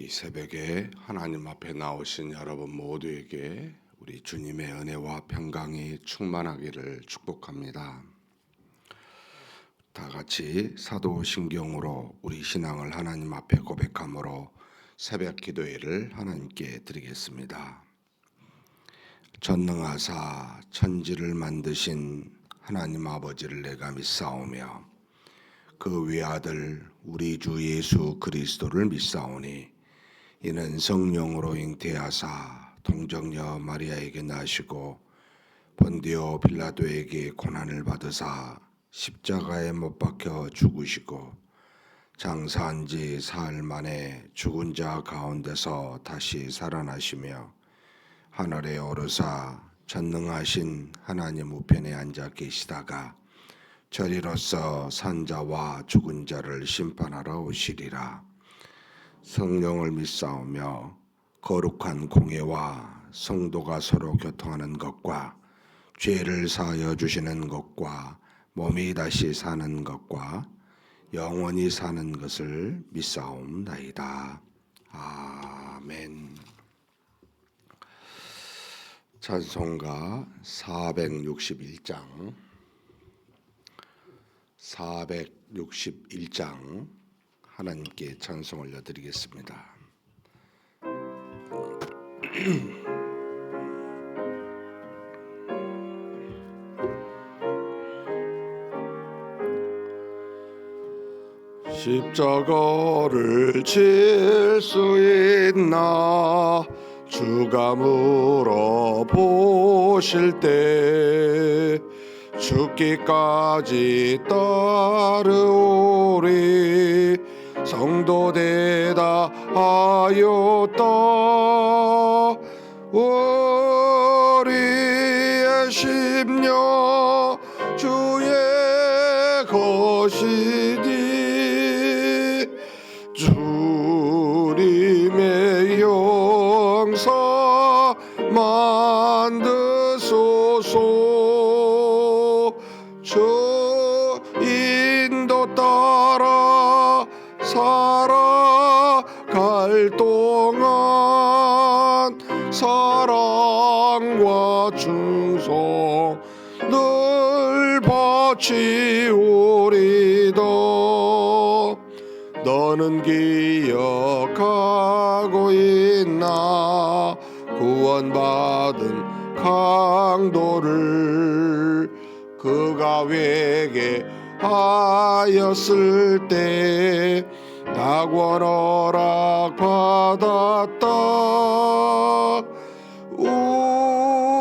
이 새벽에 하나님 앞에 나오신 여러분 모두에게 우리 주님의 은혜와 평강이 충만하기를 축복합니다. 다 같이 사도신경으로 우리 신앙을 하나님 앞에 고백함으로 새벽 기도회를 하나님께 드리겠습니다. 전능하사 천지를 만드신 하나님 아버지를 내가 믿사오며 그 외아들 우리 주 예수 그리스도를 믿사오니 이는 성령으로 잉태하사 동정녀 마리아에게 나시고 본디오 빌라도에게 고난을 받으사 십자가에 못 박혀 죽으시고 장사한 지 사흘 만에 죽은 자 가운데서 다시 살아나시며 하늘에 오르사 전능하신 하나님 우편에 앉아 계시다가 저리로서 산자와 죽은 자를 심판하러 오시리라. 성령을 믿사오며 거룩한 공예와 성도가 서로 교통하는 것과 죄를 사하여 주시는 것과 몸이 다시 사는 것과 영원히 사는 것을 믿사옵나이다. 아멘. 찬송가 461장 하나님께 찬송 올려드리겠습니다. 십자가를 칠 수 있나 주가 물어보실 때 죽기까지 따르오리 성도 대답하였다. 우리의 심령 주의 것이니 주님의 영사 만드소서. 저 인도 따라 살아갈 동안 사랑과 충성 늘 바치오리다. 너는 기억하고 있나 구원받은 강도를 그가 회개하였을 때 낙원 허락 받았다.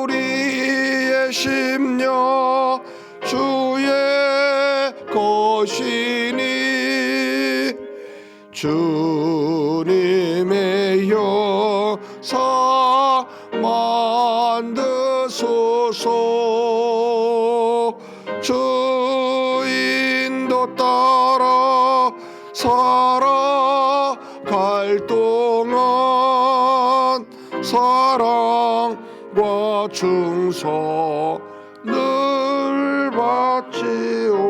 우리의 심령 주의 것이니 주님의 영사 만드소서. 주인도 따라 살아갈 동안 사랑과 충성 늘 바치오리다.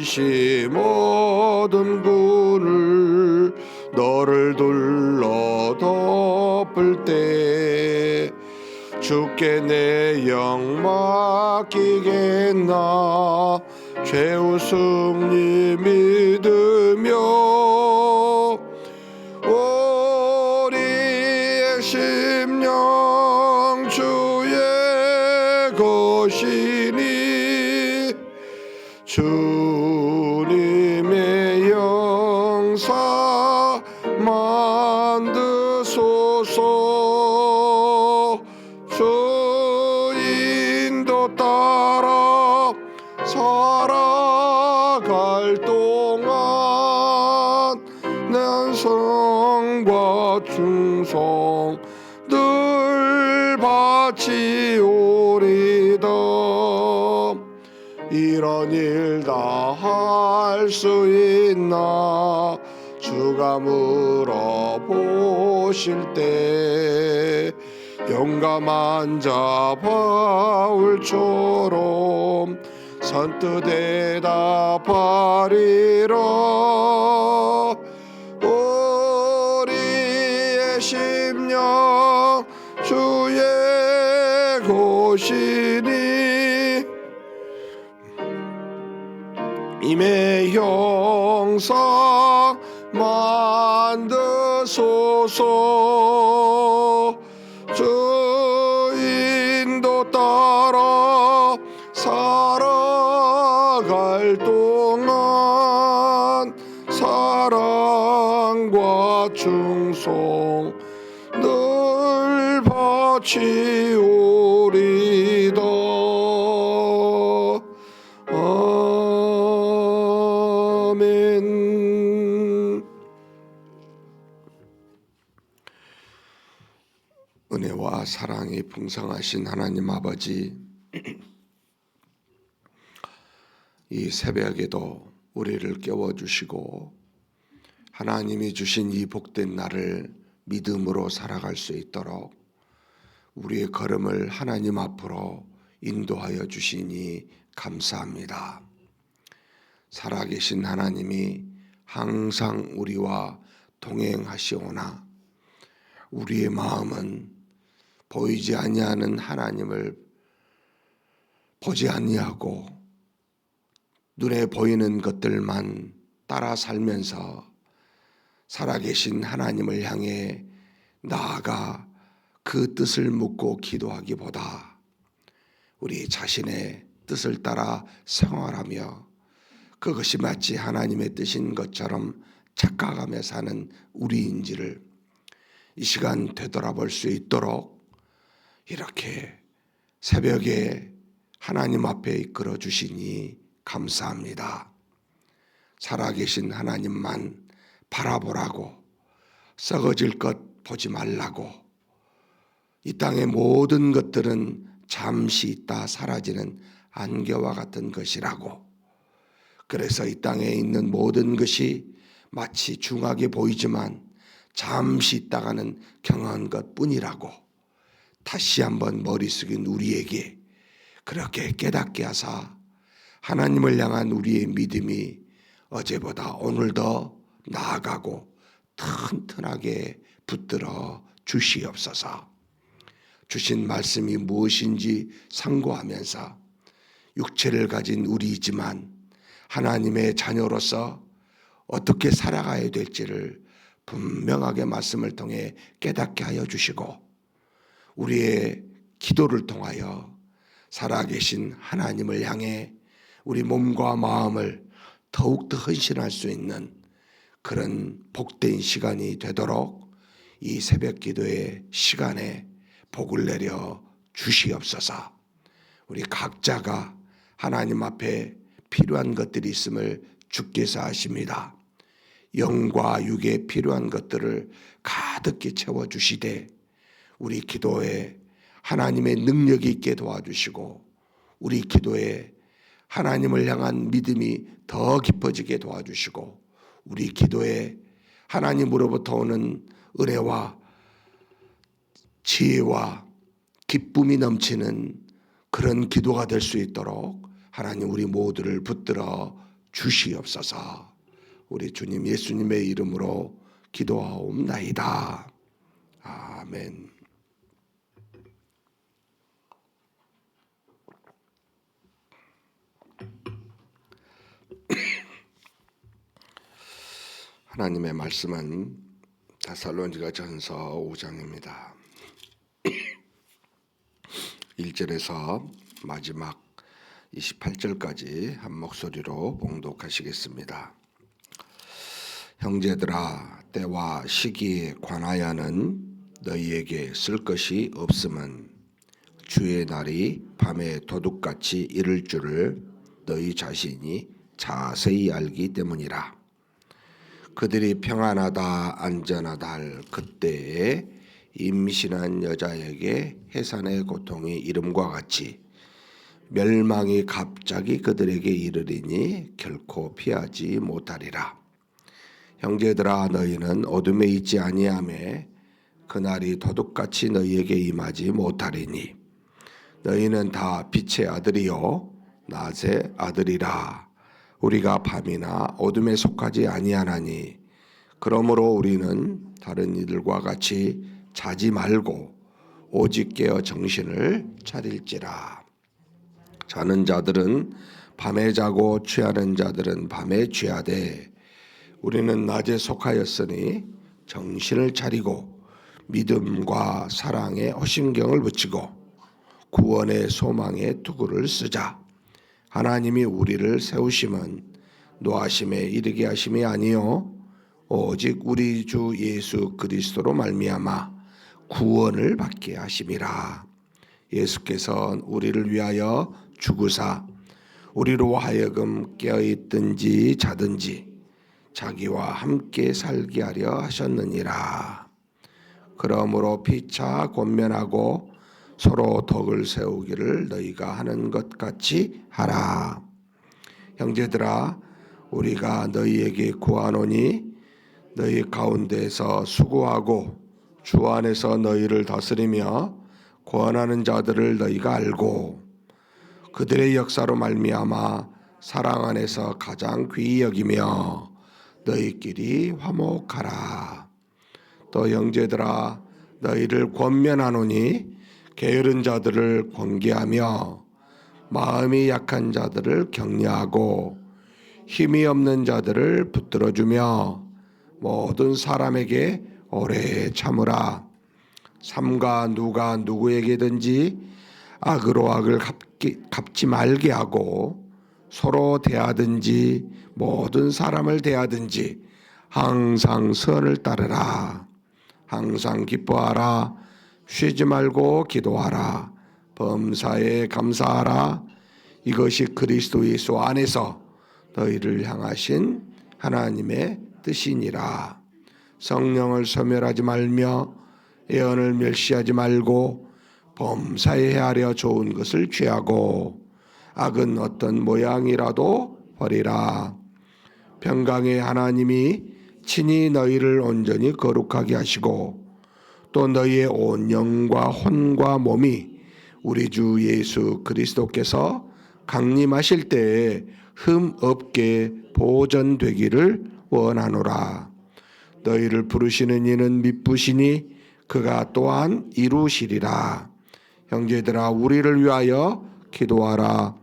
심 어둠 군을 너를 둘러 덮을 때 주께 내 영 맡기겠나 최우승리 믿으며 우리의 심령 주의 것이니 주님의 영사 만드소서. 주인도 따라 살아갈 동안 난 성과 충성 늘 바치오리다. 이런 일 다 할 수 있나 주가 물어보실 때 용감한 자 바울처럼 선뜻 대답하리라. 우리의 심령 주의 곳이니 임의 형상 만드소서. 주 인도 따라 살아갈 동안 사랑과 충성 늘 바치오리다. 아멘. 은혜와 사랑이 풍성하신 하나님 아버지, 이 새벽에도 우리를 깨워주시고 하나님이 주신 이 복된 날을 믿음으로 살아갈 수 있도록 우리의 걸음을 하나님 앞으로 인도하여 주시니 감사합니다. 살아계신 하나님이 항상 우리와 동행하시오나 우리의 마음은 보이지 아니하는 하나님을 보지 아니하고 눈에 보이는 것들만 따라 살면서 살아계신 하나님을 향해 나아가 그 뜻을 묻고 기도하기보다 우리 자신의 뜻을 따라 생활하며 그것이 마치 하나님의 뜻인 것처럼 착각하며 사는 우리인지를 이 시간 되돌아볼 수 있도록 이렇게 새벽에 하나님 앞에 이끌어 주시니 감사합니다. 살아계신 하나님만 바라보라고, 썩어질 것 보지 말라고, 이 땅의 모든 것들은 잠시 있다 사라지는 안개와 같은 것이라고, 그래서 이 땅에 있는 모든 것이 마치 중하게 보이지만 잠시 있다가는 경한 것뿐이라고 다시 한번 머리 숙인 우리에게 그렇게 깨닫게 하사 하나님을 향한 우리의 믿음이 어제보다 오늘 더 나아가고 튼튼하게 붙들어 주시옵소서. 주신 말씀이 무엇인지 상고하면서 육체를 가진 우리이지만 하나님의 자녀로서 어떻게 살아가야 될지를 분명하게 말씀을 통해 깨닫게 하여 주시고 우리의 기도를 통하여 살아계신 하나님을 향해 우리 몸과 마음을 더욱더 헌신할 수 있는 그런 복된 시간이 되도록 이 새벽 기도의 시간에 복을 내려 주시옵소서. 우리 각자가 하나님 앞에 필요한 것들이 있음을 주께서 아십니다. 영과 육에 필요한 것들을 가득히 채워주시되 우리 기도에 하나님의 능력이 있게 도와주시고 우리 기도에 하나님을 향한 믿음이 더 깊어지게 도와주시고 우리 기도에 하나님으로부터 오는 은혜와 지혜와 기쁨이 넘치는 그런 기도가 될 수 있도록 하나님 우리 모두를 붙들어 주시옵소서. 우리 주님 예수님의 이름으로 기도하옵나이다. 아멘. 하나님의 말씀은 데살로니가전서 5장입니다. 1절에서 마지막 28절까지 한 목소리로 봉독하시겠습니다. 형제들아, 때와 시기에 관하여는 너희에게 쓸 것이 없음은 주의 날이 밤에 도둑같이 이를 줄을 너희 자신이 자세히 알기 때문이라. 그들이 평안하다 안전하다 할 그때에 임신한 여자에게 해산의 고통이 이름과 같이 멸망이 갑자기 그들에게 이르리니 결코 피하지 못하리라. 형제들아, 너희는 어둠에 있지 아니하매 그날이 도둑같이 너희에게 임하지 못하리니 너희는 다 빛의 아들이요 낮의 아들이라. 우리가 밤이나 어둠에 속하지 아니하나니 그러므로 우리는 다른 이들과 같이 자지 말고 오직 깨어 정신을 차릴지라. 자는 자들은 밤에 자고 취하는 자들은 밤에 취하되 우리는 낮에 속하였으니 정신을 차리고 믿음과 사랑에 허심경을 붙이고 구원의 소망에 투구를 쓰자. 하나님이 우리를 세우심은 노하심에 이르게 하심이 아니요 오직 우리 주 예수 그리스도로 말미암아 구원을 받게 하심이라. 예수께서 우리를 위하여 죽으사 우리로 하여금 깨어있든지 자든지 자기와 함께 살게 하려 하셨느니라. 그러므로 피차 권면하고 서로 덕을 세우기를 너희가 하는 것 같이 하라. 형제들아, 우리가 너희에게 구하노니 너희 가운데서 수고하고 주 안에서 너희를 다스리며 권하는 자들을 너희가 알고 그들의 역사로 말미암아 사랑 안에서 가장 귀히 여기며 너희끼리 화목하라. 또 형제들아, 너희를 권면하노니 게으른 자들을 권계하며 마음이 약한 자들을 격려하고 힘이 없는 자들을 붙들어주며 모든 사람에게 오래 참으라. 삼가 누가 누구에게든지 악으로 악을 갚지 말게 하고 서로 대하든지 모든 사람을 대하든지 항상 선을 따르라. 항상 기뻐하라. 쉬지 말고 기도하라. 범사에 감사하라. 이것이 그리스도 예수 안에서 너희를 향하신 하나님의 뜻이니라. 성령을 소멸하지 말며 예언을 멸시하지 말고 범사에 헤아려 좋은 것을 취하고 악은 어떤 모양이라도 버리라. 평강의 하나님이 친히 너희를 온전히 거룩하게 하시고 또 너희의 온 영과 혼과 몸이 우리 주 예수 그리스도께서 강림하실 때에 흠 없게 보존되기를 원하노라. 너희를 부르시는 이는 미쁘시니 그가 또한 이루시리라. 형제들아, 우리를 위하여 기도하라.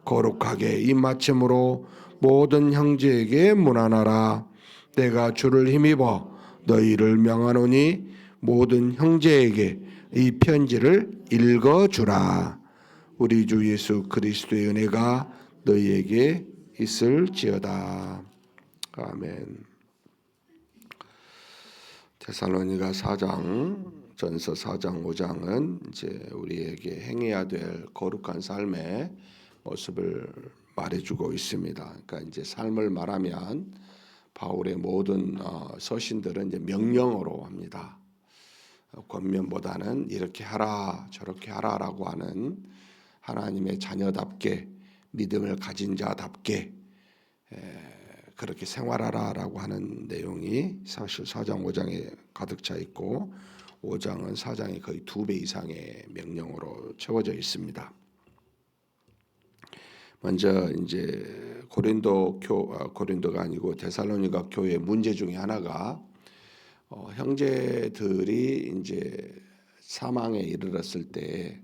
거룩하게 입맞춤으로 모든 형제에게 문안하라. 내가 주를 힘입어 너희를 명하노니 모든 형제에게 이 편지를 읽어주라. 우리 주 예수 그리스도의 은혜가 너희에게 있을지어다. 아멘. 데살로니가 4장, 전서 4장 5장은 이제 우리에게 행해야 될 거룩한 삶의 모습을 말해주고 있습니다. 그러니까 이제 삶을 말하면 바울의 모든 서신들은 이제 명령어로 합니다. 권면보다는 이렇게 하라 저렇게 하라라고 하는 하나님의 자녀답게 믿음을 가진 자답게 그렇게 생활하라라고 하는 내용이 사실 4장 5장에 가득 차 있고 5장은 4장의 거의 2배 이상의 명령어로 채워져 있습니다. 먼저 이제 고린도가 아니고 데살로니가 교회 문제 중에 하나가 형제들이 이제 사망에 이르렀을 때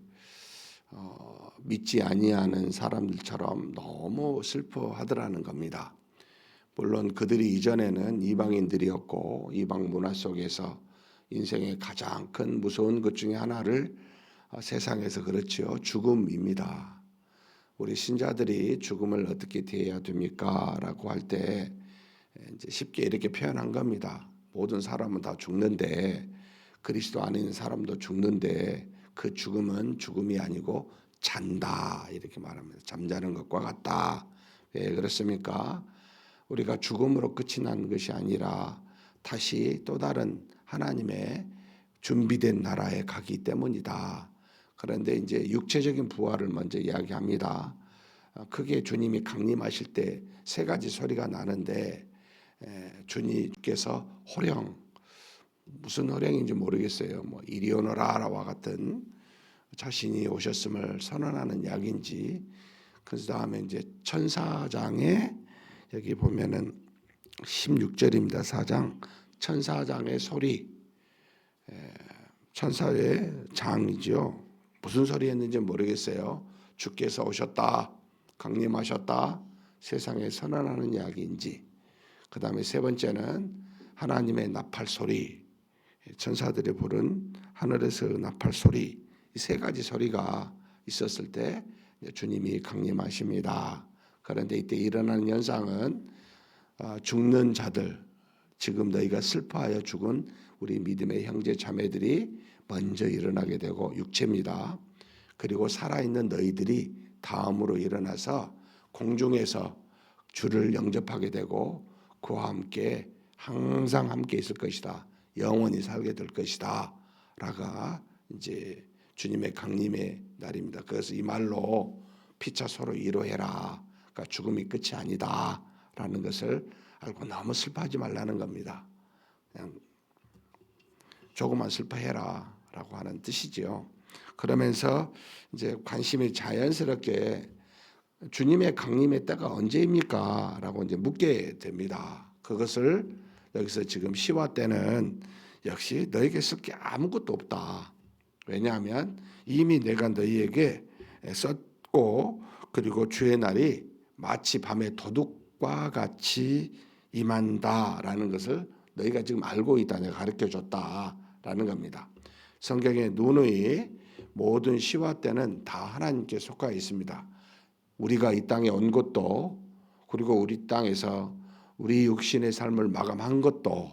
믿지 아니하는 사람들처럼 너무 슬퍼하더라는 겁니다. 물론 그들이 이전에는 이방인들이었고 이방 문화 속에서 인생의 가장 큰 무서운 것 중에 하나를 세상에서 그렇지요. 죽음입니다. 우리 신자들이 죽음을 어떻게 대해야 됩니까? 라고 할 때 이제 쉽게 이렇게 표현한 겁니다. 모든 사람은 다 죽는데 그리스도 안에 있는 사람도 죽는데 그 죽음은 죽음이 아니고 잔다 이렇게 말합니다. 잠자는 것과 같다. 왜 그렇습니까? 우리가 죽음으로 끝이 난 것이 아니라 다시 또 다른 하나님의 준비된 나라에 가기 때문이다. 그런데 이제 육체적인 부활을 먼저 이야기합니다. 크게 주님이 강림하실 때 세 가지 소리가 나는데 주님께서 호령, 무슨 호령인지 모르겠어요. 뭐 이리 오너라와 같은 자신이 오셨음을 선언하는 약인지 그 다음에 이제 천사장의 여기 보면은 16절입니다. 4장 천사장의 소리, 천사의 장이죠. 무슨 소리 했는지 모르겠어요. 주께서 오셨다, 강림하셨다, 세상에 선언하는 이야기인지. 그 다음에 세 번째는 하나님의 나팔 소리, 천사들이 부른 하늘에서 나팔 소리. 이 세 가지 소리가 있었을 때 주님이 강림하십니다. 그런데 이때 일어나는 현상은 죽는 자들, 지금 너희가 슬퍼하여 죽은 우리 믿음의 형제 자매들이 먼저 일어나게 되고 육체입니다. 그리고 살아있는 너희들이 다음으로 일어나서 공중에서 주를 영접하게 되고 그와 함께 항상 함께 있을 것이다. 영원히 살게 될 것이다. 라가 이제 주님의 강림의 날입니다. 그래서 이 말로 피차 서로 위로해라. 그러니까 죽음이 끝이 아니다. 라는 것을 알고 너무 슬퍼하지 말라는 겁니다. 그냥 조금만 슬퍼해라. 라고 하는 뜻이지요. 그러면서 이제 관심이 자연스럽게 주님의 강림의 때가 언제입니까? 라고 이제 묻게 됩니다. 그것을 여기서 지금 시와 때는 역시 너에게 쓸 게 아무것도 없다. 왜냐하면 이미 내가 너희에게 썼고 그리고 주의 날이 마치 밤의 도둑과 같이 임한다라는 것을 너희가 지금 알고 있다. 내가 가르쳐줬다라는 겁니다. 성경의 누누이 모든 시와 때는 다 하나님께 속하 있습니다. 우리가 이 땅에 온 것도 그리고 우리 땅에서 우리 육신의 삶을 마감한 것도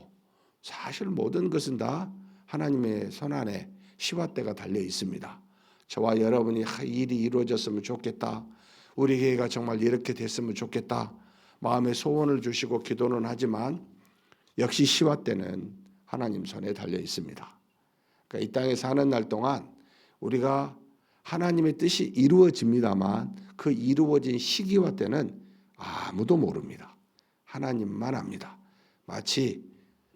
사실 모든 것은 다 하나님의 손안에 시와 때가 달려 있습니다. 저와 여러분이 이 일이 이루어졌으면 좋겠다. 우리 교회가 정말 이렇게 됐으면 좋겠다. 마음에 소원을 주시고 기도는 하지만 역시 시와 때는 하나님 손에 달려 있습니다. 그러니까 이 땅에 사는 날 동안 우리가 하나님의 뜻이 이루어집니다만 그 이루어진 시기와 때는 아무도 모릅니다. 하나님만 압니다. 마치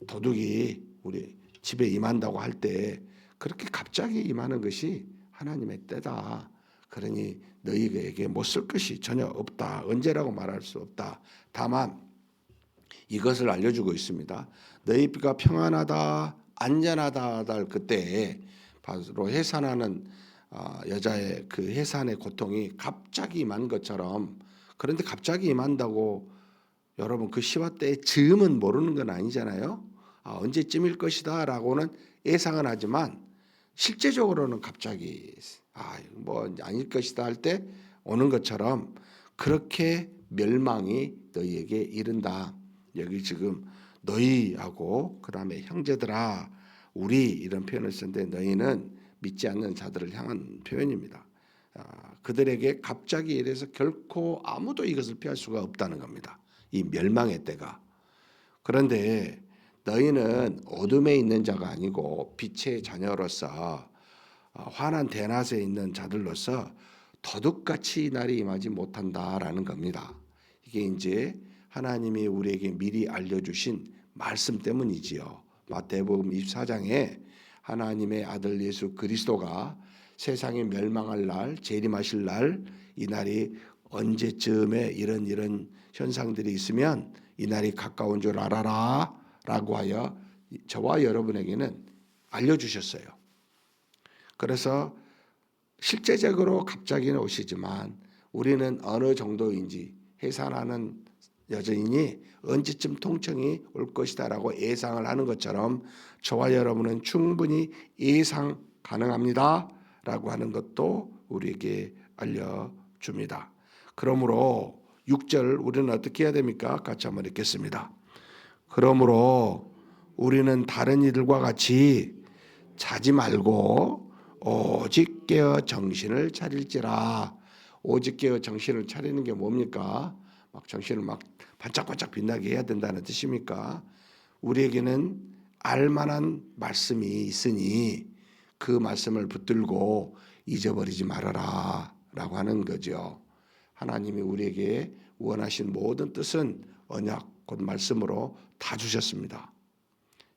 도둑이 우리 집에 임한다고 할 때 그렇게 갑자기 임하는 것이 하나님의 때다. 그러니 너희에게 못 쓸 것이 전혀 없다. 언제라고 말할 수 없다. 다만 이것을 알려주고 있습니다. 너희가 평안하다, 안전하다 할 그때에 바로 해산하는 여자의 그 해산의 고통이 갑자기 임한 것처럼, 그런데 갑자기 임한다고 여러분 그 시와 때의 즈음은 모르는 건 아니잖아요. 언제쯤일 것이다 라고는 예상은 하지만 실제적으로는 갑자기 뭐 아닐 것이다 할 때 오는 것처럼 그렇게 멸망이 너희에게 이른다. 여기 지금 너희하고 그 다음에 형제들아 우리 이런 표현을 쓰는데 너희는 믿지 않는 자들을 향한 표현입니다. 그들에게 갑자기 이래서 결코 아무도 이것을 피할 수가 없다는 겁니다. 이 멸망의 때가. 그런데 너희는 어둠에 있는 자가 아니고 빛의 자녀로서 환한 대낮에 있는 자들로서 도둑같이 이 날이 임하지 못한다라는 겁니다. 이게 이제 하나님이 우리에게 미리 알려주신 말씀 때문이지요. 마태복음 24장에 하나님의 아들 예수 그리스도가 세상이 멸망할 날, 재림하실 날, 이 날이 언제쯤에 이런 현상들이 있으면 이 날이 가까운 줄 알아라 라고 하여 저와 여러분에게는 알려주셨어요. 그래서 실제적으로 갑자기는 오시지만 우리는 어느 정도인지 해산하는 여전히 언제쯤 통청이 올 것이다 라고 예상을 하는 것처럼 저와 여러분은 충분히 예상 가능합니다 라고 하는 것도 우리에게 알려줍니다. 그러므로 6절 우리는 어떻게 해야 됩니까? 같이 한번 읽겠습니다. 그러므로 우리는 다른 이들과 같이 자지 말고 오직 깨어 정신을 차릴지라. 오직 깨어 정신을 차리는 게 뭡니까? 막 정신을 막 반짝반짝 빛나게 해야 된다는 뜻입니까? 우리에게는 알만한 말씀이 있으니 그 말씀을 붙들고 잊어버리지 말아라 라고 하는 거죠. 하나님이 우리에게 원하신 모든 뜻은 언약 곧 말씀으로 다 주셨습니다.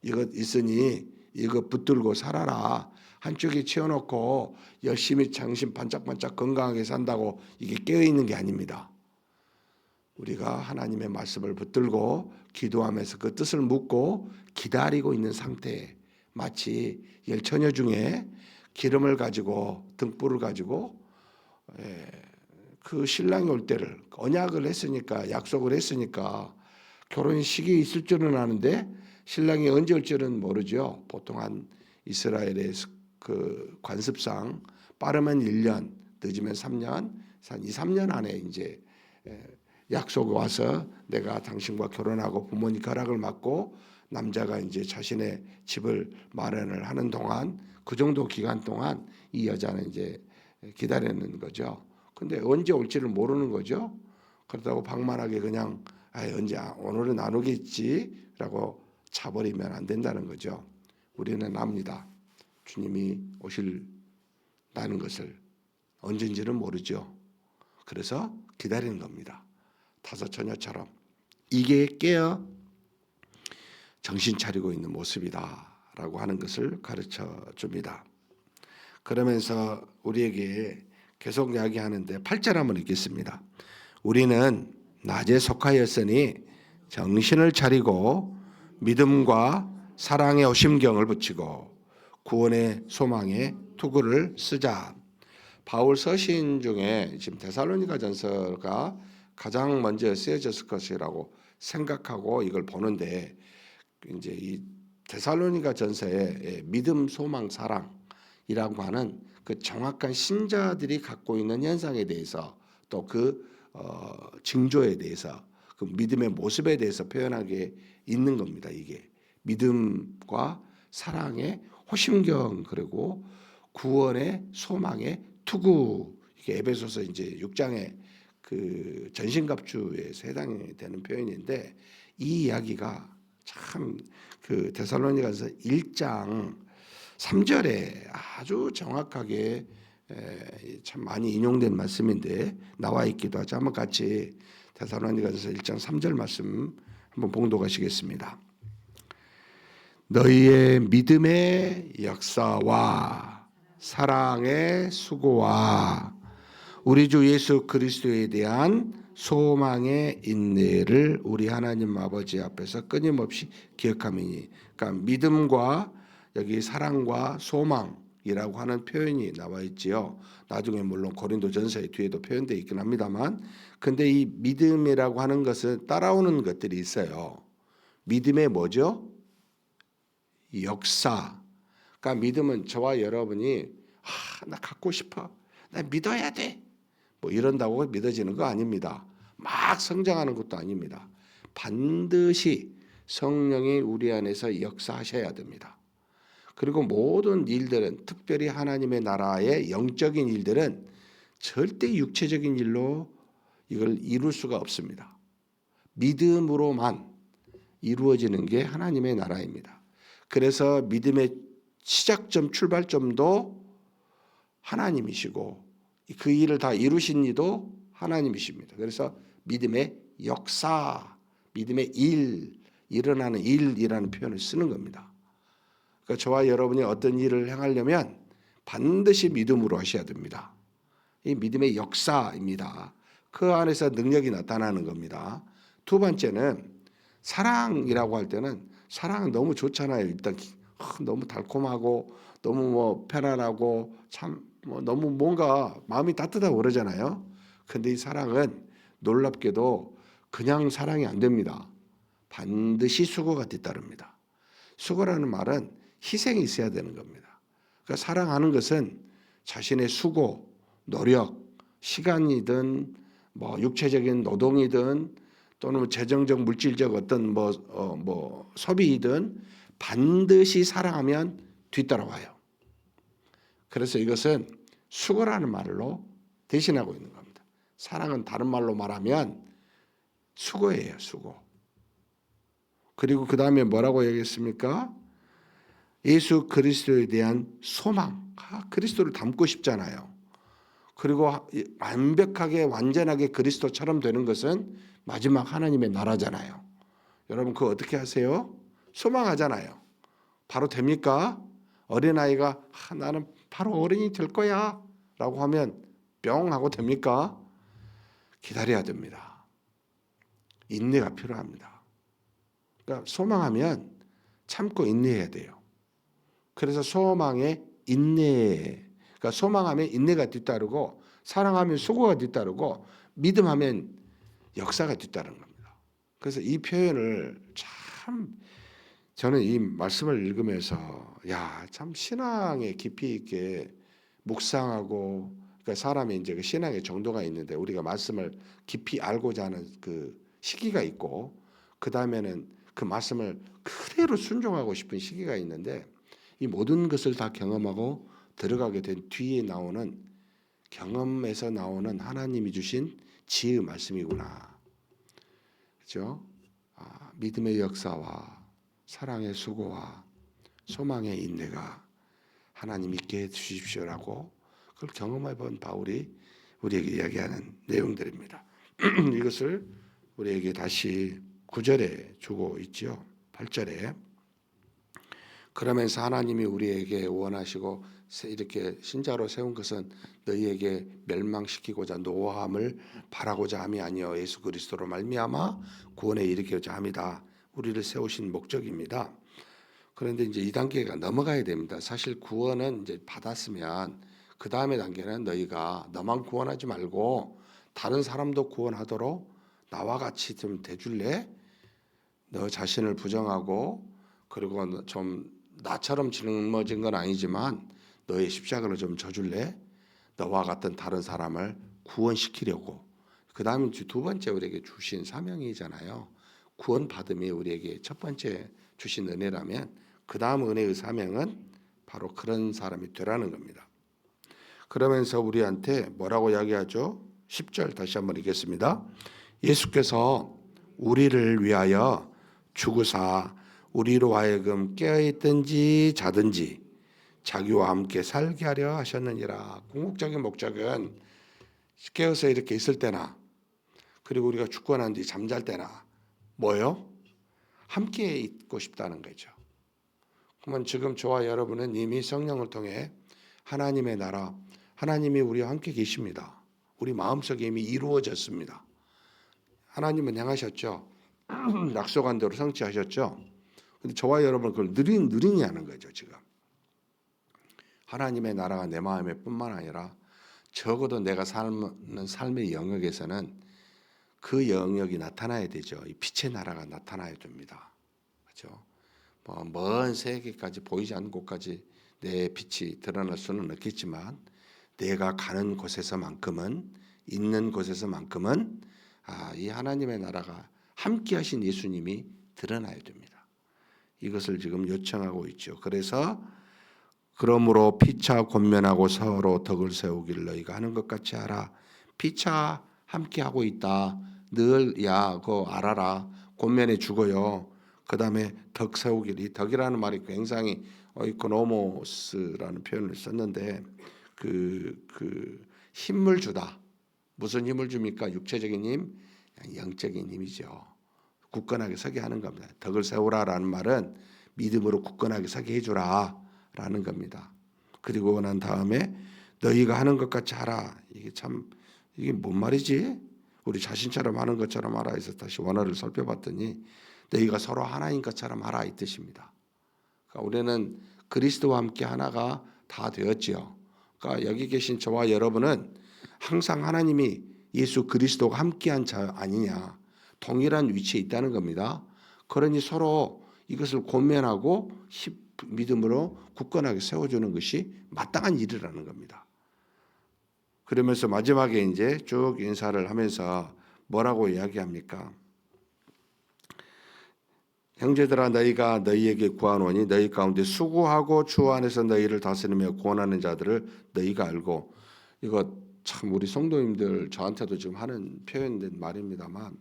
이것 있으니 이것 붙들고 살아라. 한쪽에 채워놓고 열심히 정신 반짝반짝 건강하게 산다고 이게 깨어있는 게 아닙니다. 우리가 하나님의 말씀을 붙들고 기도하면서 그 뜻을 묻고 기다리고 있는 상태에 마치 열처녀 중에 기름을 가지고 등불을 가지고 그 신랑이 올 때를 언약을 했으니까 약속을 했으니까 결혼 시기에 있을 줄은 아는데 신랑이 언제 올 줄은 모르죠. 보통 한 이스라엘의 그 관습상 빠르면 1년, 늦으면 3년, 한 2, 3년 안에 이제 약속이 와서 내가 당신과 결혼하고 부모님 허락을 받고 남자가 이제 자신의 집을 마련을 하는 동안 그 정도 기간 동안 이 여자는 이제 기다리는 거죠. 근데 언제 올지를 모르는 거죠. 그렇다고 방만하게 그냥 언제 오늘은 안 오겠지라고 차버리면 안 된다는 거죠. 우리는 압니다. 주님이 오실다는 것을 언젠지는 모르죠. 그래서 기다리는 겁니다. 다섯 처녀처럼 이게 깨어 정신 차리고 있는 모습이다라고 하는 것을 가르쳐 줍니다. 그러면서 우리에게 계속 이야기하는데 8절 한번 읽겠습니다. 우리는 낮에 속하였으니 정신을 차리고 믿음과 사랑의 오심경을 붙이고 구원의 소망의 투구를 쓰자. 바울 서신 중에 지금 데살로니가 전서가 가장 먼저 쓰여졌을 것이라고 생각하고 이걸 보는데 이제 이 데살로니가 전서의 믿음, 소망, 사랑이라고 하는 그 정확한 신자들이 갖고 있는 현상에 대해서 또 그 징조에 대해서 그 믿음의 모습에 대해서 표현하게 있는 겁니다. 이게 믿음과 사랑의 호심경 그리고 구원의 소망의 투구 이게 에베소서 이제 6장의 그 전신갑주에서 해당이 되는 표현인데 이 이야기가 참 그 데살로니가서 1장 3절에 아주 정확하게 참 많이 인용된 말씀인데 나와 있기도 하죠. 한번 같이 데살로니가서 1장 3절 말씀 한번 봉독하시겠습니다. 너희의 믿음의 역사와 사랑의 수고와 우리 주 예수 그리스도에 대한 소망의 인내를 우리 하나님 아버지 앞에서 끊임없이 기억함이니. 그러니까 믿음과 여기 사랑과 소망이라고 하는 표현이 나와 있지요. 나중에 물론 고린도전서의 뒤에도 표현되어 있긴 합니다만, 근데 이 믿음이라고 하는 것은 따라오는 것들이 있어요. 믿음의 뭐죠? 역사. 그러니까 믿음은 저와 여러분이 나 갖고 싶어, 나 믿어야 돼, 뭐 이런다고 믿어지는 거 아닙니다. 막 성장하는 것도 아닙니다. 반드시 성령이 우리 안에서 역사하셔야 됩니다. 그리고 모든 일들은 특별히 하나님의 나라의 영적인 일들은 절대 육체적인 일로 이걸 이룰 수가 없습니다. 믿음으로만 이루어지는 게 하나님의 나라입니다. 그래서 믿음의 시작점, 출발점도 하나님이시고 그 일을 다 이루신 이도 하나님이십니다. 그래서 믿음의 역사, 믿음의 일, 일어나는 일이라는 표현을 쓰는 겁니다. 그러니까 저와 여러분이 어떤 일을 행하려면 반드시 믿음으로 하셔야 됩니다. 이 믿음의 역사입니다. 그 안에서 능력이 나타나는 겁니다. 두 번째는 사랑이라고 할 때는 사랑은 너무 좋잖아요. 일단 너무 달콤하고 너무 뭐 편안하고 참 뭐 너무 뭔가 마음이 따뜻하고 그러잖아요. 근데 이 사랑은 놀랍게도 그냥 사랑이 안 됩니다. 반드시 수고가 뒤따릅니다. 수고라는 말은 희생이 있어야 되는 겁니다. 그러니까 사랑하는 것은 자신의 수고, 노력, 시간이든 뭐 육체적인 노동이든 또는 재정적, 물질적 어떤 뭐 소비이든 반드시 사랑하면 뒤따라와요. 그래서 이것은 수고라는 말로 대신하고 있는 겁니다. 사랑은 다른 말로 말하면 수고예요, 수고. 그리고 그 다음에 뭐라고 얘기했습니까? 예수 그리스도에 대한 소망. 그리스도를 닮고 싶잖아요. 그리고 완벽하게 완전하게 그리스도처럼 되는 것은 마지막 하나님의 나라잖아요. 여러분 그거 어떻게 하세요? 소망하잖아요. 바로 됩니까? 어린아이가 나는 바로 어른이 될 거야 라고 하면 뿅 하고 됩니까? 기다려야 됩니다. 인내가 필요합니다. 그러니까 소망하면 참고 인내해야 돼요. 그래서 소망에 인내, 그러니까 소망하면 인내가 뒤따르고 사랑하면 수고가 뒤따르고 믿음하면 역사가 뒤따르는 겁니다. 그래서 이 표현을 참 저는 이 말씀을 읽으면서 참 신앙에 깊이 있게 묵상하고, 그러니까 사람이 이제 그 신앙의 정도가 있는데 우리가 말씀을 깊이 알고자 하는 그 시기가 있고 그 다음에는 그 말씀을 그대로 순종하고 싶은 시기가 있는데 이 모든 것을 다 경험하고 들어가게 된 뒤에 나오는 경험에서 나오는 하나님이 주신 지혜의 말씀이구나. 그렇죠? 믿음의 역사와 사랑의 수고와 소망의 인내가 하나님 있게 해주십시오라고 그걸 경험해 본 바울이 우리에게 이야기하는 내용들입니다. 이것을 우리에게 다시 9절에 주고 있죠. 8절에 그러면서 하나님이 우리에게 원하시고 이렇게 신자로 세운 것은 너희에게 멸망시키고자 노함을 바라고자 함이 아니요 예수 그리스도로 말미암아 구원에 이르게자 함이다. 우리를 세우신 목적입니다. 그런데 이제 이 단계가 넘어가야 됩니다. 사실 구원은 이제 받았으면 그 다음의 단계는 너희가 너만 구원하지 말고 다른 사람도 구원하도록 나와 같이 좀 돼줄래? 너 자신을 부정하고 그리고 좀 나처럼 짊어진 건 아니지만 너의 십자가를 좀 져줄래? 너와 같은 다른 사람을 구원시키려고. 그 다음에 두 번째 우리에게 주신 사명이잖아요. 구원 받음이 우리에게 첫 번째 주신 은혜라면 그 다음 은혜의 사명은 바로 그런 사람이 되라는 겁니다. 그러면서 우리한테 뭐라고 이야기하죠? 10절 다시 한번 읽겠습니다. 예수께서 우리를 위하여 죽으사 우리로 하여금 깨어있든지 자든지 자기와 함께 살게 하려 하셨느니라. 궁극적인 목적은 깨어서 이렇게 있을 때나 그리고 우리가 죽고 난 뒤 잠잘 때나 뭐요? 함께 있고 싶다는 거죠. 그러면 지금 저와 여러분은 이미 성령을 통해 하나님의 나라, 하나님이 우리와 함께 계십니다. 우리 마음속에 이미 이루어졌습니다. 하나님은 향하셨죠. 약속한 대로 성취하셨죠. 근데 저와 여러분은 그걸 느리니 하는 거죠, 지금. 하나님의 나라가 내 마음에 뿐만 아니라 적어도 내가 사는 삶의 영역에서는 그 영역이 나타나야 되죠. 이 빛의 나라가 나타나야 됩니다. 그렇죠? 먼 세계까지 보이지 않는 곳까지 내 빛이 드러날 수는 없겠지만 내가 가는 곳에서만큼은 있는 곳에서만큼은 이 하나님의 나라가 함께하신 예수님이 드러나야 됩니다. 이것을 지금 요청하고 있죠. 그래서 그러므로 피차 권면하고 서로 덕을 세우기를 너희가 하는 것 같이 하라. 피차 함께하고 있다. 늘 그거 알아라. 권면해 주고요. 그 다음에 덕 세우기를, 덕이라는 말이 굉장히 이코노모스라는 표현을 썼는데 그 힘을 주다. 무슨 힘을 줍니까? 육체적인 힘, 영적인 힘이죠. 굳건하게 서게 하는 겁니다. 덕을 세우라라는 말은 믿음으로 굳건하게 서게 해주라 라는 겁니다. 그리고 난 다음에 너희가 하는 것 같이 하라. 이게 뭔 말이지? 우리 자신처럼 하는 것처럼 하라 해서 다시 원어를 살펴봤더니 너희가 서로 하나인 것처럼 하라 이 뜻입니다. 그러니까 우리는 그리스도와 함께 하나가 다 되었지요. 그러니까 여기 계신 저와 여러분은 항상 하나님이 예수 그리스도가 함께한 자 아니냐, 동일한 위치에 있다는 겁니다. 그러니 서로 이것을 권면하고 믿음으로 굳건하게 세워주는 것이 마땅한 일이라는 겁니다. 그러면서 마지막에 이제 쭉 인사를 하면서 뭐라고 이야기합니까? 형제들아 너희가 너희에게 구하노니 너희 가운데 수고하고 주 안에서 너희를 다스리며 구원하는 자들을 너희가 알고. 이거 참 우리 성도님들 저한테도 지금 하는 표현된 말입니다만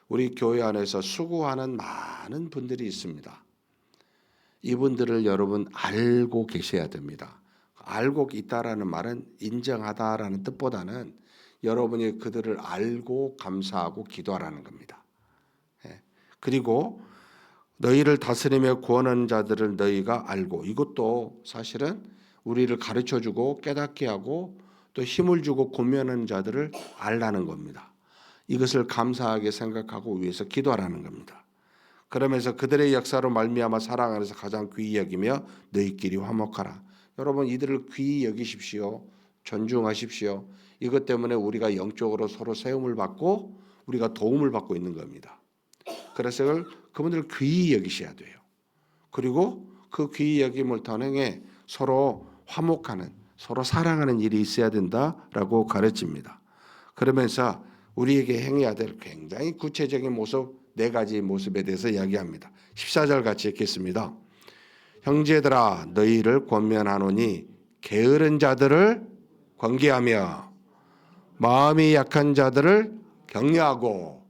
우리 교회 안에서 수고하는 많은 분들이 있습니다. 이분들을 여러분 알고 계셔야 됩니다. 알고 있다라는 말은 인정하다라는 뜻보다는 여러분이 그들을 알고 감사하고 기도하라는 겁니다. 그리고 너희를 다스리며 구원하는 자들을 너희가 알고. 이것도 사실은 우리를 가르쳐주고 깨닫게 하고 또 힘을 주고 권면하는 자들을 알라는 겁니다. 이것을 감사하게 생각하고 위해서 기도하라는 겁니다. 그러면서 그들의 역사로 말미암아 사랑 안에서 가장 귀히 여기며 너희끼리 화목하라. 여러분, 이들을 귀히 여기십시오. 존중하십시오. 이것 때문에 우리가 영적으로 서로 세움을 받고 우리가 도움을 받고 있는 겁니다. 그래서 그분들을 귀히 여기셔야 돼요. 그리고 그 귀히 여김을 통해 서로 화목하는, 서로 사랑하는 일이 있어야 된다라고 가르칩니다. 그러면서 우리에게 행해야 될 굉장히 구체적인 모습, 네 가지 모습에 대해서 이야기합니다. 14절 같이 읽겠습니다. 형제들아 너희를 권면하노니 게으른 자들을 권계하며 마음이 약한 자들을 격려하고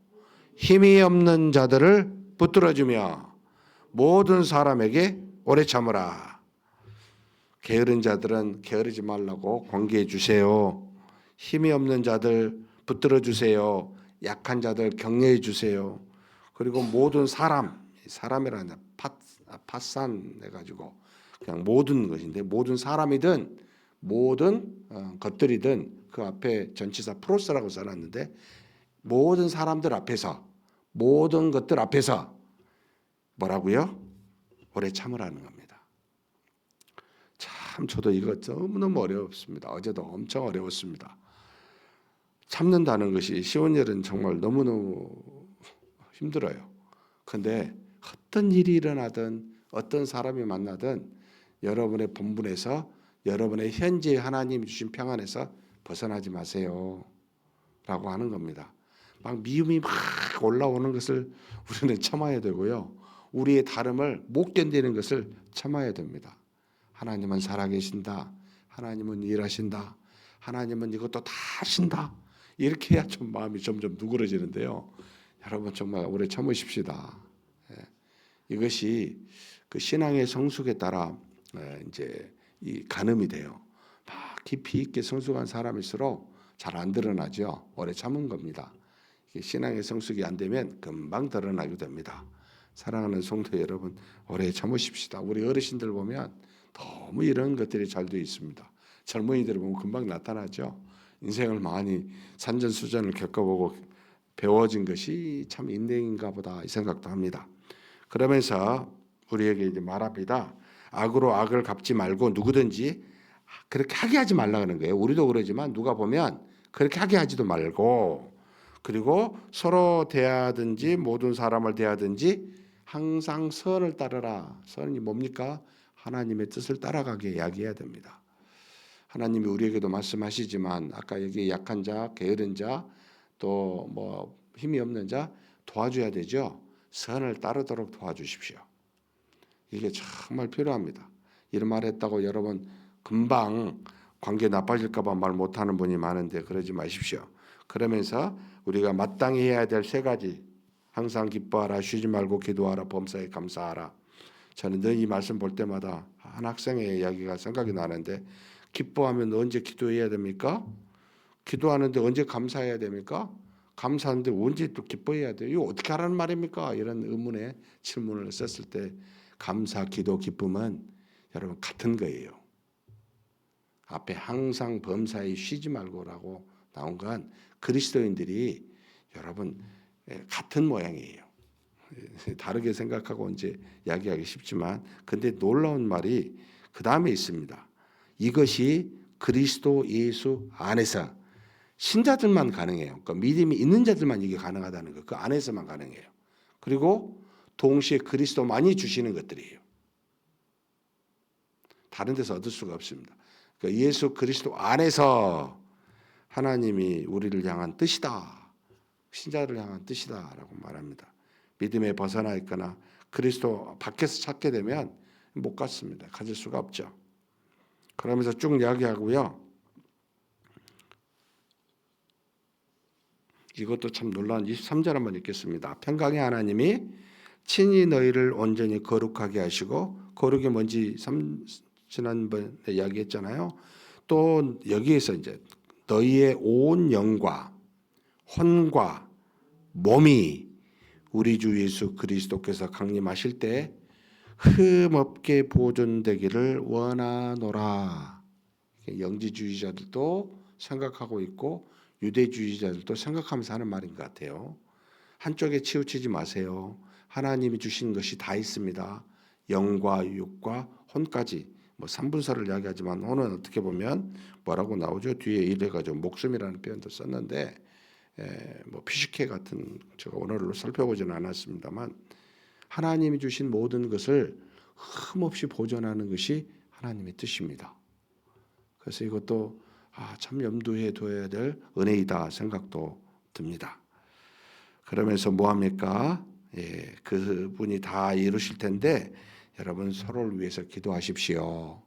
힘이 없는 자들을 붙들어주며 모든 사람에게 오래 참으라. 게으른 자들은 게으르지 말라고 권계해 주세요. 힘이 없는 자들 붙들어 주세요. 약한 자들 격려해 주세요. 그리고 모든 사람이라는 팟산 해가지고 그냥 모든 것인데 모든 사람이든 모든 것들이든 그 앞에 전치사 프로스라고 써놨는데 모든 사람들 앞에서 모든 것들 앞에서 뭐라고요? 오래 참으라는 겁니다. 참 저도 이거 너무너무 어렵습니다. 어제도 엄청 어려웠습니다. 참는다는 것이 쉬운 일은 정말 너무너무 힘들어요. 그런데 어떤 일이 일어나든 어떤 사람이 만나든 여러분의 본분에서 여러분의 현재 하나님이 주신 평안에서 벗어나지 마세요 라고 하는 겁니다. 막 미움이 막 올라오는 것을 우리는 참아야 되고요. 우리의 다름을 못 견디는 것을 참아야 됩니다. 하나님은 살아계신다. 하나님은 일하신다. 하나님은 이것도 다 하신다. 이렇게 해야 좀 마음이 점점 누그러지는데요. 여러분 정말 오래 참으십시다. 이것이 그 신앙의 성숙에 따라 이제 이 가늠이 돼요. 막 깊이 있게 성숙한 사람일수록 잘 안 드러나죠. 오래 참은 겁니다. 신앙의 성숙이 안 되면 금방 드러나게 됩니다. 사랑하는 성도 여러분, 오래 참으십시다. 우리 어르신들 보면 너무 이런 것들이 잘 되어 있습니다. 젊은이들 보면 금방 나타나죠. 인생을 많이 산전수전을 겪어보고 배워진 것이 참 인생인가 보다 이 생각도 합니다. 그러면서 우리에게 이제 말합니다. 악으로 악을 갚지 말고 누구든지 그렇게 하게 하지 말라는 거예요. 우리도 그러지만 누가 보면 그렇게 하게 하지도 말고, 그리고 서로 대하든지 모든 사람을 대하든지 항상 선을 따르라. 선이 뭡니까? 하나님의 뜻을 따라가게 이야기해야 됩니다. 하나님이 우리에게도 말씀하시지만 아까 여기 약한 자, 게으른 자, 또 뭐 힘이 없는 자 도와줘야 되죠. 선을 따르도록 도와주십시오. 이게 정말 필요합니다. 이런 말 했다고 여러분 금방 관계 나빠질까 봐 말 못하는 분이 많은데 그러지 마십시오. 그러면서 우리가 마땅히 해야 될 세 가지, 항상 기뻐하라, 쉬지 말고 기도하라, 범사에 감사하라. 저는 늘 이 말씀 볼 때마다 한 학생의 이야기가 생각이 나는데, 기뻐하면 언제 기도해야 됩니까? 기도하는데 언제 감사해야 됩니까? 감사하는데 언제 또 기뻐해야 돼요? 이거 어떻게 하라는 말입니까? 이런 의문의 질문을 썼을 때 감사, 기도, 기쁨은 여러분 같은 거예요. 앞에 항상 범사에 쉬지 말고라고 나온 건 그리스도인들이 여러분 같은 모양이에요. 다르게 생각하고 이제 이야기하기 쉽지만, 근데 놀라운 말이 그 다음에 있습니다. 이것이 그리스도 예수 안에서 신자들만 가능해요. 그러니까 믿음이 있는 자들만 이게 가능하다는 거. 그 안에서만 가능해요. 그리고 동시에 그리스도만이 주시는 것들이에요. 다른 데서 얻을 수가 없습니다. 그러니까 예수 그리스도 안에서 하나님이 우리를 향한 뜻이다. 신자를 향한 뜻이다라고 말합니다. 믿음에 벗어나 있거나 그리스도 밖에서 찾게 되면 못 갖습니다. 가질 수가 없죠. 그러면서 쭉 이야기하고요. 이것도 참 놀라운 23절 한번 읽겠습니다. 평강의 하나님이 친히 너희를 온전히 거룩하게 하시고, 거룩이 뭔지 지난번에 이야기했잖아요. 또 여기에서 이제 너희의 온 영과 혼과 몸이 우리 주 예수 그리스도께서 강림하실 때 흠없게 보존되기를 원하노라. 영지주의자들도 생각하고 있고 유대주의자들도 생각하면서 하는 말인 것 같아요. 한쪽에 치우치지 마세요. 하나님이 주신 것이 다 있습니다. 영과 육과 혼까지. 뭐 3분사를 이야기하지만 혼은 어떻게 보면 뭐라고 나오죠? 뒤에 이래가지고 목숨이라는 표현도 썼는데 뭐 피시케 같은 제가 언어로 살펴보지는 않았습니다만 하나님이 주신 모든 것을 흠없이 보존하는 것이 하나님의 뜻입니다. 그래서 이것도 참 염두에 둬야 될 은혜이다 생각도 듭니다. 그러면서 뭐합니까? 그분이 다 이루실 텐데 여러분 서로를 위해서 기도하십시오.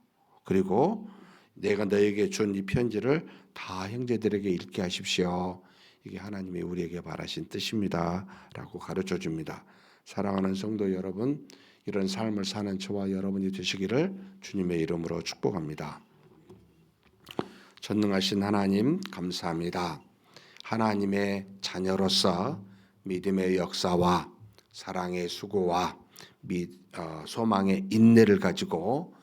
그리고 내가 너에게 준 이 편지를 다 형제들에게 읽게 하십시오. 이게 하나님이 우리에게 바라신 뜻입니다. 라고 가르쳐 줍니다. 사랑하는 성도 여러분, 이런 삶을 사는 저와 여러분이 되시기를 주님의 이름으로 축복합니다. 전능하신 하나님 감사합니다. 하나님의 자녀로서 믿음의 역사와 사랑의 수고와 소망의 인내를 가지고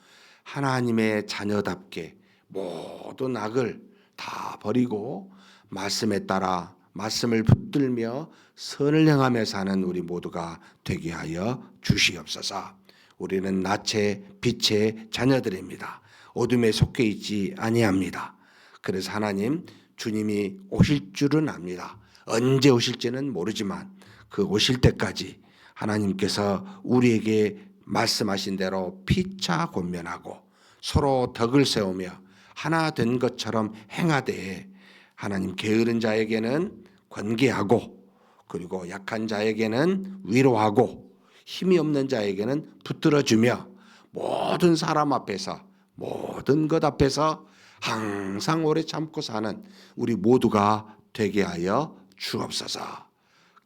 하나님의 자녀답게 모든 악을 다 버리고 말씀에 따라 말씀을 붙들며 선을 행하며 사는 우리 모두가 되게 하여 주시옵소서. 우리는 낯의 빛의 자녀들입니다. 어둠에 속해 있지 아니합니다. 그래서 하나님 주님이 오실 줄은 압니다. 언제 오실지는 모르지만 그 오실 때까지 하나님께서 우리에게 말씀하신 대로 피차 권면하고 서로 덕을 세우며 하나 된 것처럼 행하되 하나님 게으른 자에게는 권계하고 그리고 약한 자에게는 위로하고 힘이 없는 자에게는 붙들어주며 모든 사람 앞에서 모든 것 앞에서 항상 오래 참고 사는 우리 모두가 되게 하여 주옵소서.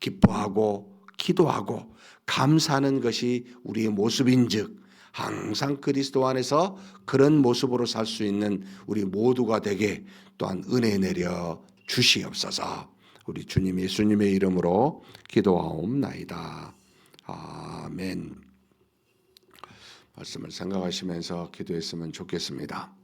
기뻐하고 기도하고 감사하는 것이 우리의 모습인즉 항상 그리스도 안에서 그런 모습으로 살 수 있는 우리 모두가 되게 또한 은혜 내려 주시옵소서. 우리 주님 예수님의 이름으로 기도하옵나이다. 아멘. 말씀을 생각하시면서 기도했으면 좋겠습니다.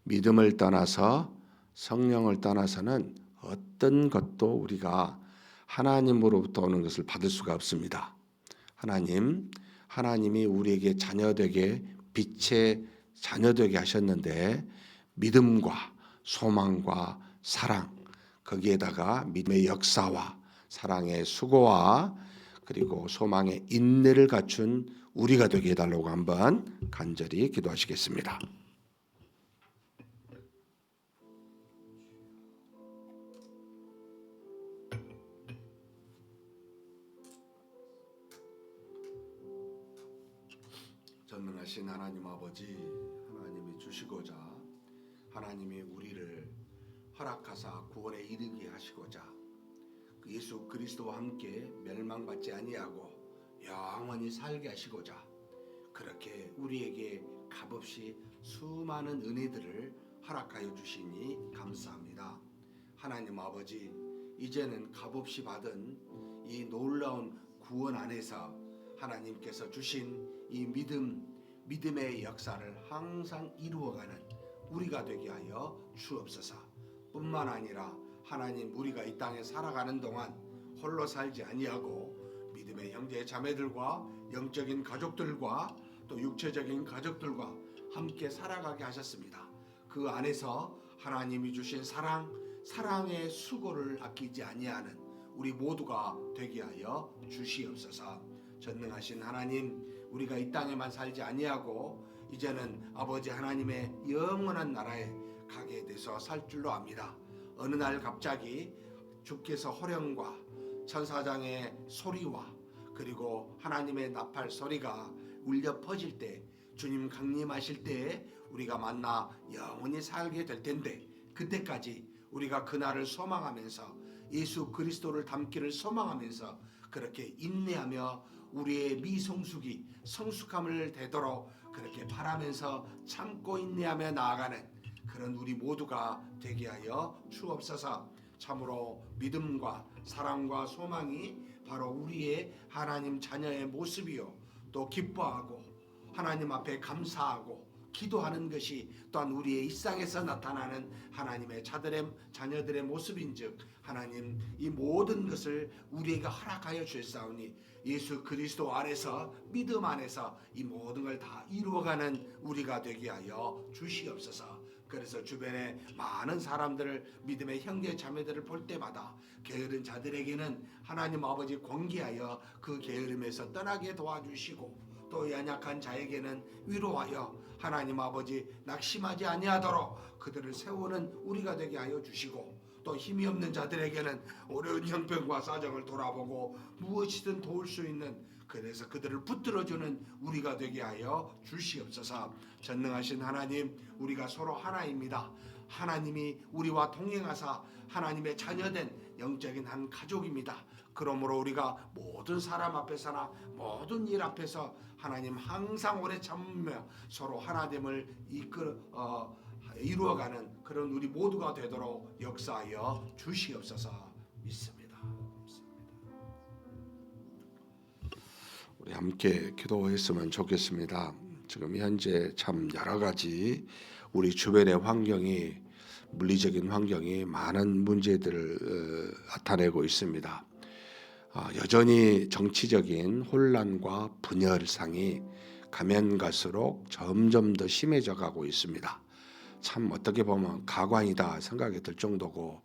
믿음을 떠나서 성령을 떠나서는 어떤 것도 우리가 하나님으로부터 오는 것을 받을 수가 없습니다. 하나님이 우리에게 자녀되게 빛의 자녀되게 하셨는데 믿음과 소망과 사랑 거기에다가 믿음의 역사와 사랑의 수고와 그리고 소망의 인내를 갖춘 우리가 되게 해달라고 한번 간절히 기도하시겠습니다. 전능하신 하나님 아버지, 하나님이 주시고자 하나님이 우리를 허락하사 구원에 이르게 하시고자 그 예수 그리스도와 함께 멸망받지 아니하고 영원히 살게 하시고자 그렇게 우리에게 값없이 수많은 은혜들을 허락하여 주시니 감사합니다. 하나님 아버지, 이제는 값없이 받은 이 놀라운 구원 안에서 하나님께서 주신 이 믿음의 역사를 항상 이루어가는 우리가 되게 하여 주옵소서. 뿐만 아니라 하나님 우리가 이 땅에 살아가는 동안 홀로 살지 아니하고 믿음의 형제 자매들과 영적인 가족들과 또 육체적인 가족들과 함께 살아가게 하셨습니다. 그 안에서 하나님이 주신 사랑의 수고를 아끼지 아니하는 우리 모두가 되게 하여 주시옵소서. 전능하신 하나님, 우리가 이 땅에만 살지 아니하고 이제는 아버지 하나님의 영원한 나라에 가게 돼서 살 줄로 압니다. 어느 날 갑자기 주께서 호령과 천사장의 소리와 그리고 하나님의 나팔 소리가 울려 퍼질 때 주님 강림하실 때 우리가 만나 영원히 살게 될 텐데 그때까지 우리가 그날을 소망하면서 예수 그리스도를 닮기를 소망하면서 그렇게 인내하며 우리의 미성숙이 성숙함을 되도록 그렇게 바라면서 참고 인내하며 나아가는 그런 우리 모두가 되게 하여 주옵소서. 참으로 믿음과 사랑과 소망이 바로 우리의 하나님 자녀의 모습이요, 또 기뻐하고 하나님 앞에 감사하고 기도하는 것이 또한 우리의 일상에서 나타나는 하나님의 자녀들의 모습인즉, 하나님 이 모든 것을 우리에게 허락하여 주셨사오니 예수 그리스도 안에서, 믿음 안에서 이 모든 걸 다 이루어가는 우리가 되게 하여 주시옵소서. 그래서 주변에 많은 사람들을, 믿음의 형제 자매들을 볼 때마다 게으른 자들에게는 하나님 아버지 권기하여 그 게으름에서 떠나게 도와주시고, 또 연약한 자에게는 위로하여 하나님 아버지 낙심하지 아니하도록 그들을 세우는 우리가 되게 하여 주시고, 또 힘이 없는 자들에게는 어려운 형편과 사정을 돌아보고 무엇이든 도울 수 있는, 그래서 그들을 붙들어주는 우리가 되게 하여 주시옵소서. 전능하신 하나님, 우리가 서로 하나입니다. 하나님이 우리와 동행하사 하나님의 자녀된 영적인 한 가족입니다. 그러므로 우리가 모든 사람 앞에서나 모든 일 앞에서 하나님 항상 오래 참으며 서로 하나됨을 이루어가는 그런 우리 모두가 되도록 역사하여 주시옵소서. 믿습니다. 우리 함께 기도했으면 좋겠습니다. 지금 현재 참 여러 가지 우리 주변의 환경이, 물리적인 환경이 많은 문제들을 나타내고 있습니다. 여전히 정치적인 혼란과 분열상이 가면 갈수록 점점 더 심해져 가고 있습니다. 참 어떻게 보면 가관이다 생각이 들 정도고,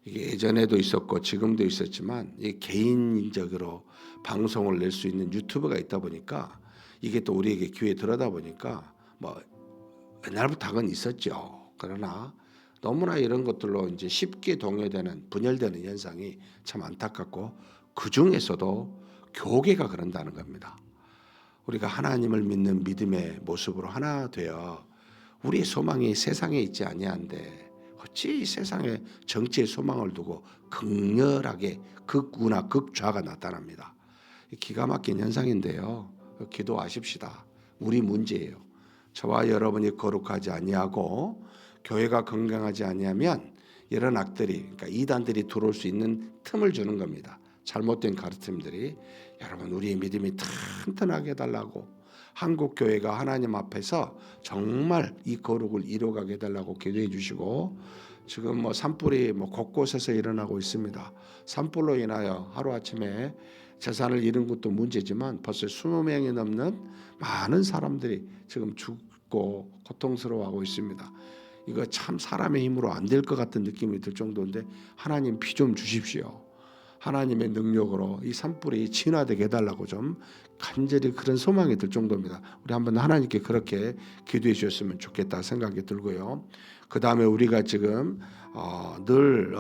이게 예전에도 있었고 지금도 있었지만 이 개인적으로 방송을 낼 수 있는 유튜브가 있다 보니까 이게 또 우리에게 귀에 들어다 보니까 뭐 옛날부터 학은 있었죠. 그러나 너무나 이런 것들로 이제 쉽게 동요되는, 분열되는 현상이 참 안타깝고, 그 중에서도 교계가 그런다는 겁니다. 우리가 하나님을 믿는 믿음의 모습으로 하나 되어 우리의 소망이 세상에 있지 아니한데 어찌 세상에 정치의 소망을 두고 극렬하게 극우나 극좌가 나타납니다. 기가 막힌 현상인데요. 기도하십시다. 우리 문제예요. 저와 여러분이 거룩하지 아니하고 교회가 건강하지 아니하면 이런 악들이, 그러니까 이단들이 들어올 수 있는 틈을 주는 겁니다. 잘못된 가르침들이. 여러분, 우리의 믿음이 튼튼하게 해달라고, 한국 교회가 하나님 앞에서 정말 이 거룩을 이루어가게 해달라고 기도해 주시고, 지금 뭐 산불이 곳곳에서 일어나고 있습니다. 산불로 인하여 하루아침에 재산을 잃은 것도 문제지만 벌써 20명이 넘는 많은 사람들이 지금 죽고 고통스러워하고 있습니다. 이거 참 사람의 힘으로 안 될 것 같은 느낌이 들 정도인데, 하나님 피 좀 주십시오. 하나님의 능력으로 이 산불이 진화되게 해달라고 좀 간절히 그런 소망이 들 정도입니다. 우리 한번 하나님께 그렇게 기도해 주셨으면 좋겠다 생각이 들고요. 그 다음에 우리가 지금 늘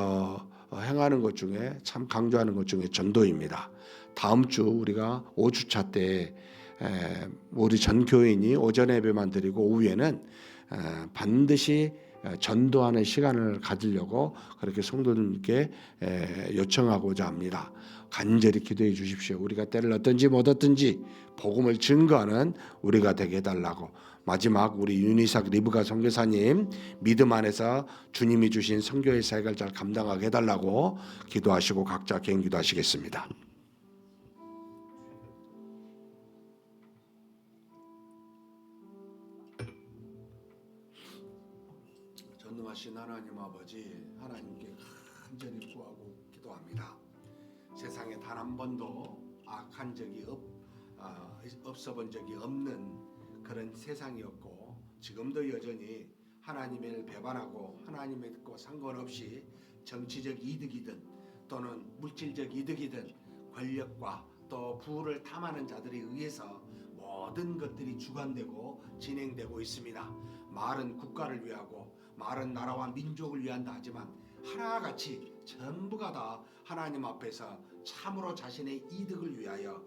행하는 것 중에 참 강조하는 것 중에 전도입니다. 다음 주 우리가 5주차 때 우리 전 교인이 오전 예배만 드리고 오후에는 반드시 전도하는 시간을 가지려고 그렇게 성도님께 요청하고자 합니다. 간절히 기도해 주십시오. 우리가 때를 얻든지 못 얻든지 복음을 증거하는 우리가 되게 해달라고. 마지막 우리 윤희삭 리브가 선교사님, 믿음 안에서 주님이 주신 선교의 사역을 잘 감당하게 해달라고 기도하시고 각자 개인 기도하시겠습니다. 전능하신 하나님 아버지, 하나님께 간절히 구하고 기도합니다. 세상에 단 한 번도 악한 적이 없어 본 적이 없는 그런 세상이었고, 지금도 여전히 하나님을 배반하고 하나님의 뜻과 상관없이 정치적 이득이든 또는 물질적 이득이든 권력과 또 부를 탐하는 자들에 의해서 모든 것들이 주관되고 진행되고 있습니다. 말은 국가를 위하고 말은 나라와 민족을 위한다 하지만 하나같이 전부가 다 하나님 앞에서 참으로 자신의 이득을 위하여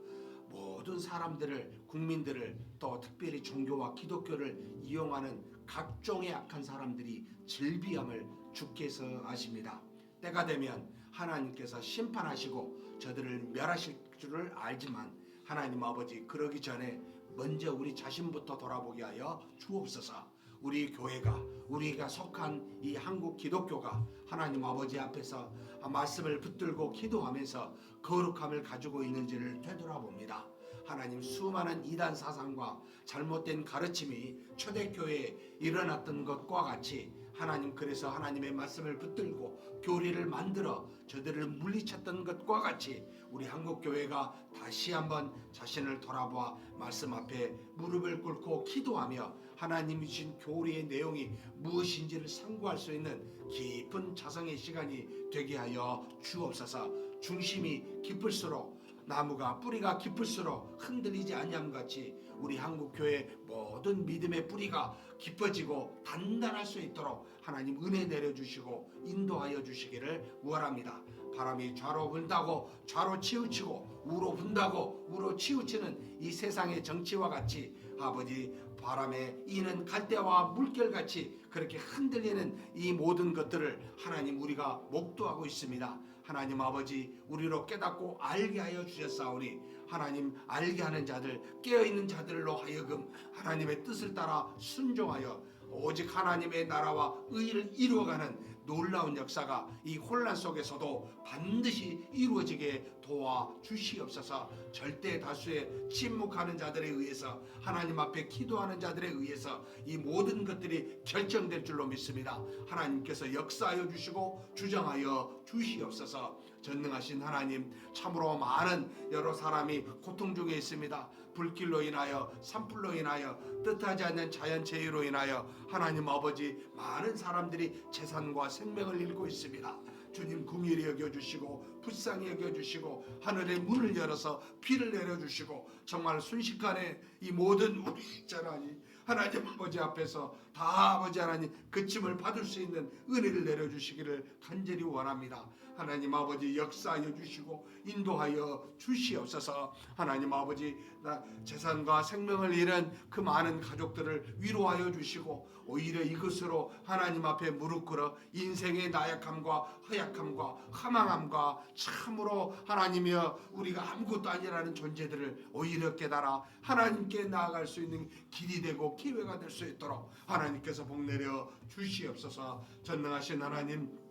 모든 사람들을, 국민들을, 또 특별히 종교와 기독교를 이용하는 각종의 악한 사람들이 즐비함을 주께서 아십니다. 때가 되면 하나님께서 심판하시고 저들을 멸하실 줄을 알지만 하나님 아버지, 그러기 전에 먼저 우리 자신부터 돌아보게 하여 주옵소서. 우리 교회가, 우리가 속한 이 한국 기독교가 하나님 아버지 앞에서 말씀을 붙들고 기도하면서 거룩함을 가지고 있는지를 되돌아봅니다. 하나님, 수많은 이단 사상과 잘못된 가르침이 초대교회에 일어났던 것과 같이 하나님, 그래서 하나님의 말씀을 붙들고 교리를 만들어 저들을 물리쳤던 것과 같이 우리 한국교회가 다시 한번 자신을 돌아보아 말씀 앞에 무릎을 꿇고 기도하며 하나님이 주신 교리의 내용이 무엇인지를 상고할 수 있는 깊은 자성의 시간이 되게 하여 주옵소서. 중심이 깊을수록, 나무가 뿌리가 깊을수록 흔들리지 아니함 같이 우리 한국교회 모든 믿음의 뿌리가 깊어지고 단단할 수 있도록 하나님 은혜 내려주시고 인도하여 주시기를 원합니다. 바람이 좌로 분다고 좌로 치우치고 우로 분다고 우로 치우치는 이 세상의 정치와 같이 아버지, 바람에 이는 갈대와 물결같이 그렇게 흔들리는 이 모든 것들을 하나님 우리가 목도하고 있습니다. 하나님 아버지, 우리로 깨닫고 알게 하여 주셨사오니 하나님 알게 하는 자들, 깨어있는 자들로 하여금 하나님의 뜻을 따라 순종하여 오직 하나님의 나라와 의를 이루어가는 놀라운 역사가 이 혼란 속에서도 반드시 이루어지게 도와주시옵소서. 절대 다수의 침묵하는 자들에 의해서, 하나님 앞에 기도하는 자들에 의해서 이 모든 것들이 결정될 줄로 믿습니다. 하나님께서 역사하여 주시고 주장하여 주시옵소서. 전능하신 하나님, 참으로 많은 여러 사람이 고통 중에 있습니다. 불길로 인하여, 산불로 인하여, 뜻하지 않는 자연재해로 인하여 하나님 아버지, 많은 사람들이 재산과 생명을 잃고 있습니다. 주님, 긍휼히 여겨주시고 불쌍히 여겨주시고 하늘의 문을 열어서 비를 내려주시고 정말 순식간에 이 모든 우리 자라니 하나님 아버지 앞에서 다 아버지 하나님 그침을 받을 수 있는 은혜를 내려주시기를 간절히 원합니다. 하나님 아버지, 역사하여 주시고 인도하여 주시옵소서. 하나님 아버지, 재산과 생명을 잃은 그 많은 가족들을 위로하여 주시고 오히려 이것으로 하나님 앞에 무릎 꿇어 인생의 나약함과 허약함과 허망함과 참으로 하나님이여 우리가 아무것도 아니라는 존재들을 오히려 깨달아 하나님께 나아갈 수 있는 길이 되고 기회가 될 수 있도록 하나님께서 복 내려 주시옵소서. 전능하신 하나님,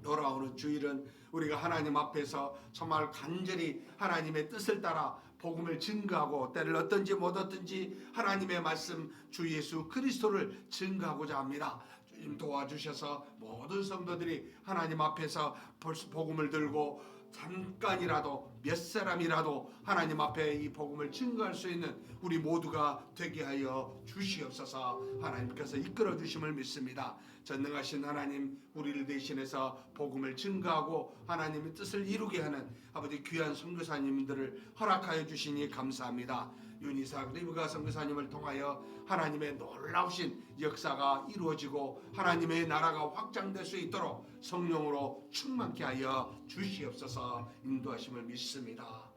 돌아오는 주일은 우리가 하나님 앞에서 정말 간절히 하나님의 뜻을 따라 복음을 증거하고 때를 얻든지 못 얻든지 하나님의 말씀 주 예수 그리스도를 증거하고자 합니다. 주님 도와주셔서 모든 성도들이 하나님 앞에서 복음을 들고 잠깐이라도 몇 사람이라도 하나님 앞에 이 복음을 증거할 수 있는 우리 모두가 되게 하여 주시옵소서. 하나님께서 이끌어 주심을 믿습니다. 전능하신 하나님, 우리를 대신해서 복음을 증거하고 하나님의 뜻을 이루게 하는 아버지 귀한 선교사님들을 허락하여 주시니 감사합니다. 윤이삭 리브가 선교사님을 통하여 하나님의 놀라우신 역사가 이루어지고 하나님의 나라가 확장될 수 있도록 성령으로 충만케 하여 주시옵소서. 인도하심을 믿습니다.